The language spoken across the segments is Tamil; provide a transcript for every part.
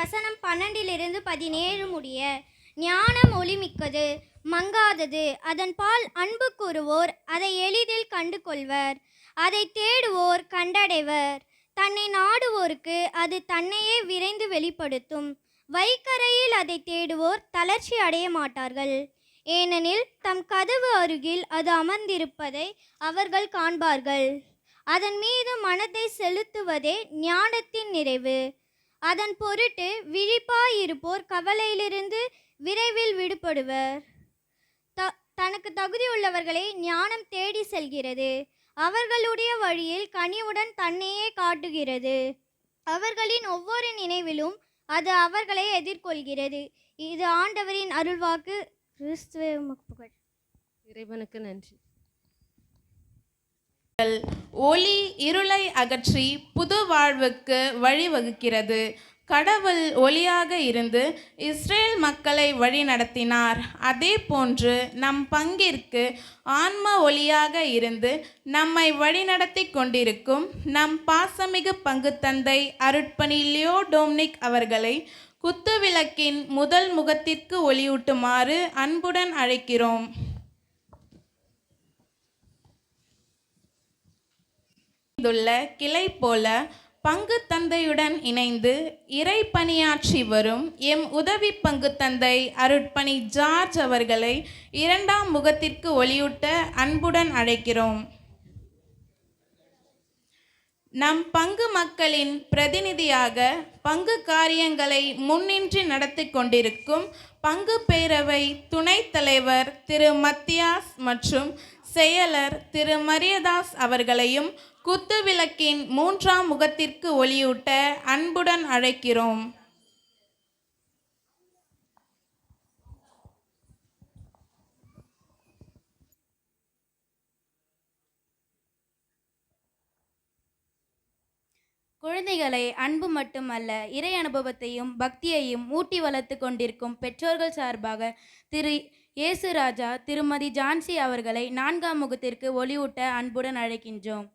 வசனம் 12-17 முடிய. ஞானம் ஒளிமிக்கது, மங்காதது, அதன் பால் அன்பு கூறுவோர் அதை எளிதில் கண்டு கொள்வர். அதை தேடுவோர் கண்டடைவர். தன்னை நாடுவோருக்கு அது தன்னையே விரைந்து வெளிப்படுத்தும். வைகரையில் அதை தேடுவோர் தளர்ச்சி அடைய மாட்டார்கள். ஏனெனில் தம் கதவு அருகில் அது அமர்ந்திருப்பதை அவர்கள் காண்பார்கள். அதன் மீது மனதை செலுத்துவதே ஞானத்தின் நிறைவு. அதன் பொருட்டு விழிப்பாயிருப்போர் கவலையிலிருந்து விரைவில் விடுபடுவர். தனக்கு தகுதியுள்ளவர்களை ஞானம் தேடி செல்கிறது. அவர்களுடைய வழியில் கனிவுடன் தன்னையே காட்டுகிறது. அவர்களின் ஒவ்வொரு நினைவிலும் அது அவர்களை எதிர்கொள்கிறது. இது ஆண்டவரின் அருள்வாக்கு. கிறிஸ்துவே உமக்கு புகழ். இறைவனுக்கு நன்றி. ஒளி இருளை அகற்றி புது வாழ்வுக்கு வழிவகுக்கிறது. கடவுள் ஒளியாக இருந்து இஸ்ரேல் மக்களை வழி நடத்தினார். அதே போன்று நம் பங்கிற்கு ஆன்ம ஒளியாக இருந்து நம்மை வழிநடத்தி கொண்டிருக்கும் நம் பாசமிகு பங்கு தந்தை அருட்பணி லியோ டோம்னிக் அவர்களை குத்துவிளக்கின் முதல் முகத்திற்கு ஒளியூட்டுமாறு அன்புடன் அழைக்கிறோம். கிளை போல பங்கு தந்தையுடன் இணைந்து இறை பணியாற்றி வரும் எம் உதவி பங்கு தந்தை அருட்பணி ஜார்ஜ் அவர்களை இரண்டாம் முகத்திற்கு ஒளியூட்ட அன்புடன் அழைக்கிறோம். நம் பங்கு மக்களின் பிரதிநிதியாக பங்கு காரியங்களை முன்னின்று நடத்தி கொண்டிருக்கும் பங்கு பேரவை துணைத் தலைவர் திரு மத்தியாஸ் மற்றும் செயலர் திரு மரியதாஸ் அவர்களையும் குத்துவிளக்கின் மூன்றாம் முகத்திற்கு ஒளியூட்ட அன்புடன் அழைக்கிறோம். குழந்தைகளை அன்பு மட்டுமல்ல இறை அனுபவத்தையும் பக்தியையும் ஊட்டி வளர்த்து கொண்டிருக்கும் பெற்றோர்கள் சார்பாக திரு இயேசுராஜா திருமதி ஜான்சி அவர்களை நான்காம் முகத்திற்கு ஒளியூட்ட அன்புடன் அழைக்கின்றோம்.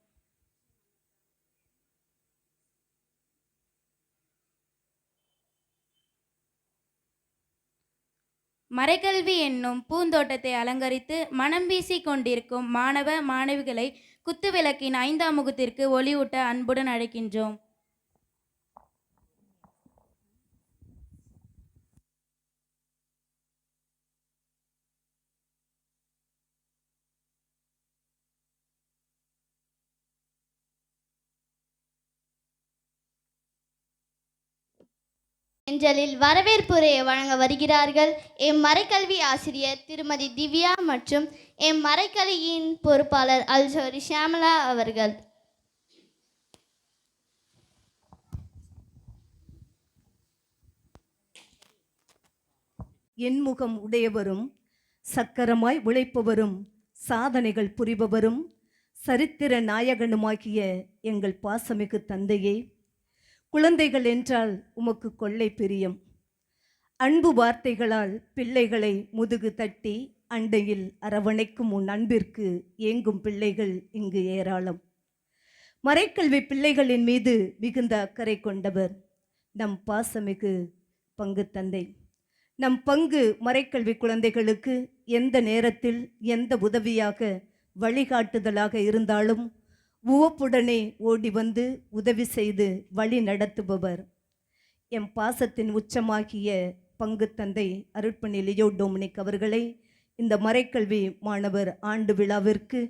மறைக்கல்வி என்னும் பூந்தோட்டத்தை அலங்கரித்து மனம் வீசி கொண்டிருக்கும் மாணவ மாணவிகளை குத்துவிளக்கின் ஐந்தாம் முகத்திற்கு ஒளியூட்ட அன்புடன் அழைக்கின்றோம். ஏஞ்சலில் வரவேற்புரையை வழங்க வருகிறார்கள் எம் மறைக்கல்வி ஆசிரியர் திருமதி திவ்யா மற்றும் எம் மறைக்கல்வியின் பொறுப்பாளர் அல்சோரி ஷியாமலா அவர்கள். என்முகம் உடையவரும் சக்கரமாய் உழைப்பவரும் சாதனைகள் புரிபவரும் சரித்திர நாயகனுமாகிய எங்கள் பாசமிகு தந்தையே, குழந்தைகள் என்றால் உமக்கு கொள்ளை பிரியம். அன்பு வார்த்தைகளால் பிள்ளைகளை முதுகு தட்டி அண்டையில் அரவணைக்கும் உன் அன்பிற்கு ஏங்கும் பிள்ளைகள் இங்கு ஏராளம். மறைக்கல்வி பிள்ளைகளின் மீது மிகுந்த அக்கறை கொண்டவர் நம் பாசமிகு பங்கு தந்தை. நம் பங்கு மறைக்கல்வி குழந்தைகளுக்கு எந்த நேரத்தில் எந்த உதவியாக வழிகாட்டுதலாக இருந்தாலும் உவப்புடனே ஓடி வந்து உதவி செய்து வழி நடத்துபவர் எம் பாசத்தின் உச்சமாகிய பங்கு தந்தை அருட்பணி லியோ டோம்னிக் அவர்களை இந்த மறைக்கல்வி மாணவர் ஆண்டு விழாவிற்கு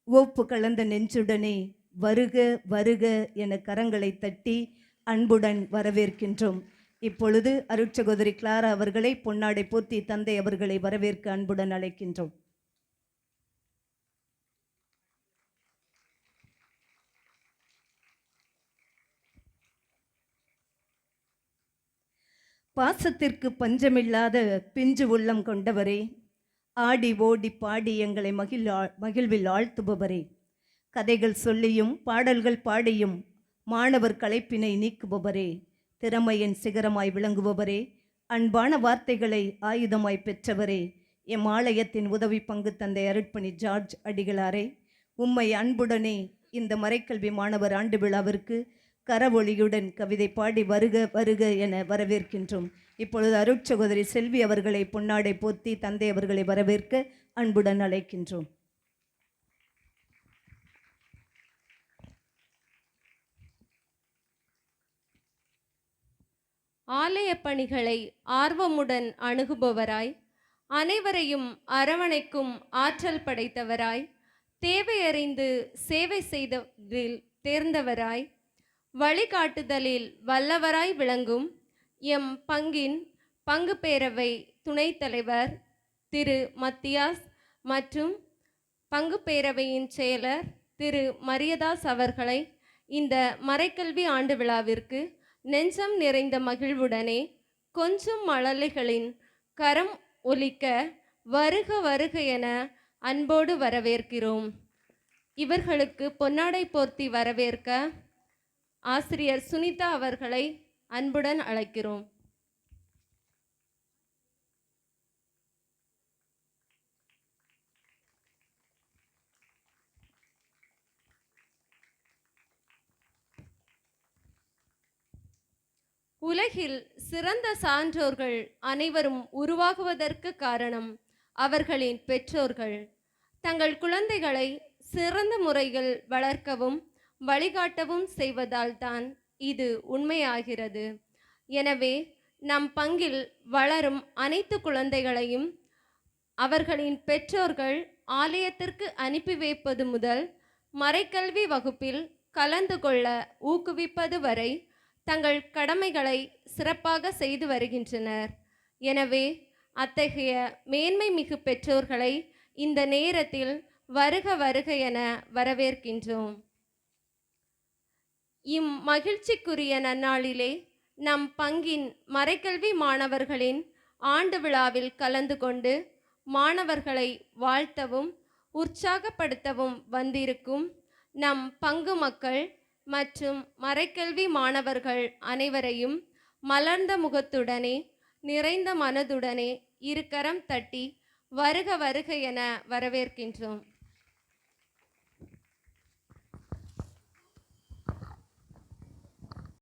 உவப்பு கலந்த நெஞ்சுடனே வருக வருக என கரங்களை தட்டி அன்புடன் வரவேற்கின்றோம். இப்பொழுது அருட்சகோதரி கிளாரா அவர்களை பொன்னாடை போர்த்தி தந்தை அவர்களை வரவேற்க அன்புடன் அழைக்கின்றோம். பாசத்திற்கு பஞ்சமில்லாத பிஞ்சு உள்ளம் கொண்டவரே, ஆடி ஓடி பாடி எங்களை மகிழ்வில் ஆழ்த்துபவரே, கதைகள் சொல்லியும் பாடல்கள் பாடியும் மாணவர் களைப்பினை நீக்குபவரே, திறமையின் சிகரமாய் விளங்குபவரே, அன்பான வார்த்தைகளை ஆயுதமாய் பெற்றவரே, எம் ஆலயத்தின் உதவி பங்கு தந்தை அருட்பணி ஜார்ஜ் அடிகளாரே, உம்மை அன்புடனே இந்த மறைக்கல்வி மாணவர் ஆண்டு விழாவிற்கு கரவொளியுடன் கவிதை பாடி வருக வருக என வரவேற்கின்றோம். இப்பொழுது அருட்சகோதரி செல்வி அவர்களை பொன்னாடை போத்தி தந்தை அவர்களை வரவேற்க அன்புடன் அழைக்கின்றோம். ஆலய பணிகளை ஆர்வமுடன் அணுகுபவராய், அனைவரையும் அரவணைக்கும் ஆற்றல் படைத்தவராய், தேவையறிந்து சேவை செய்ததில் தேர்ந்தவராய், வழிகாட்டுதலில் வல்லவராய் விளங்கும் எம் பங்கின் பங்கு பேரவை துணைத் தலைவர் திரு மத்தியாஸ் மற்றும் பங்கு பேரவையின் செயலர் திரு மரியதாஸ் அவர்களை இந்த மறைக்கல்வி ஆண்டு விழாவிற்கு நெஞ்சம் நிறைந்த மகிழ்வுடனே கொஞ்சம் மழலைகளின் கரம் ஒலிக்க வருக வருக என அன்போடு வரவேற்கிறோம். இவர்களுக்கு பொன்னாடை போர்த்தி வரவேற்க ஆசிரியர் சுனிதா அவர்களை அன்புடன் அழைக்கிறோம். உலகில் சிறந்த சான்றோர்கள் அனைவரும் உருவாகுவதற்கு காரணம் அவர்களின் பெற்றோர்கள். தங்கள் குழந்தைகளை சிறந்த முறையில் வளர்க்கவும் வழிகாட்டவும் செய்வதால் தான் இது உண்மையாகிறது. எனவே நம் பங்கில் வளரும் அனைத்து குழந்தைகளையும் அவர்களின் பெற்றோர்கள் ஆலயத்திற்கு அனுப்பி வைப்பது முதல் மறைக்கல்வி வகுப்பில் கலந்து கொள்ள ஊக்குவிப்பது வரை தங்கள் கடமைகளை சிறப்பாக செய்து வருகின்றனர். எனவே அத்தகைய மேன்மை மிகு பெற்றோர்களை இந்த நேரத்தில் வருக வருக என வரவேற்கின்றோம். இம்மகிழ்ச்சிக்குரிய நன்னாளிலே நம் பங்கின் மறைக்கல்வி மாணவர்களின் ஆண்டு விழாவில் கலந்து கொண்டு மாணவர்களை வாழ்த்தவும் உற்சாகப்படுத்தவும் வந்திருக்கும் நம் பங்கு மக்கள் மற்றும் மறைக்கல்வி மாணவர்கள் அனைவரையும் மலர்ந்த முகத்துடனே நிறைந்த மனதுடனே இருகரம் தட்டி வருக வருக என வரவேற்கின்றோம்.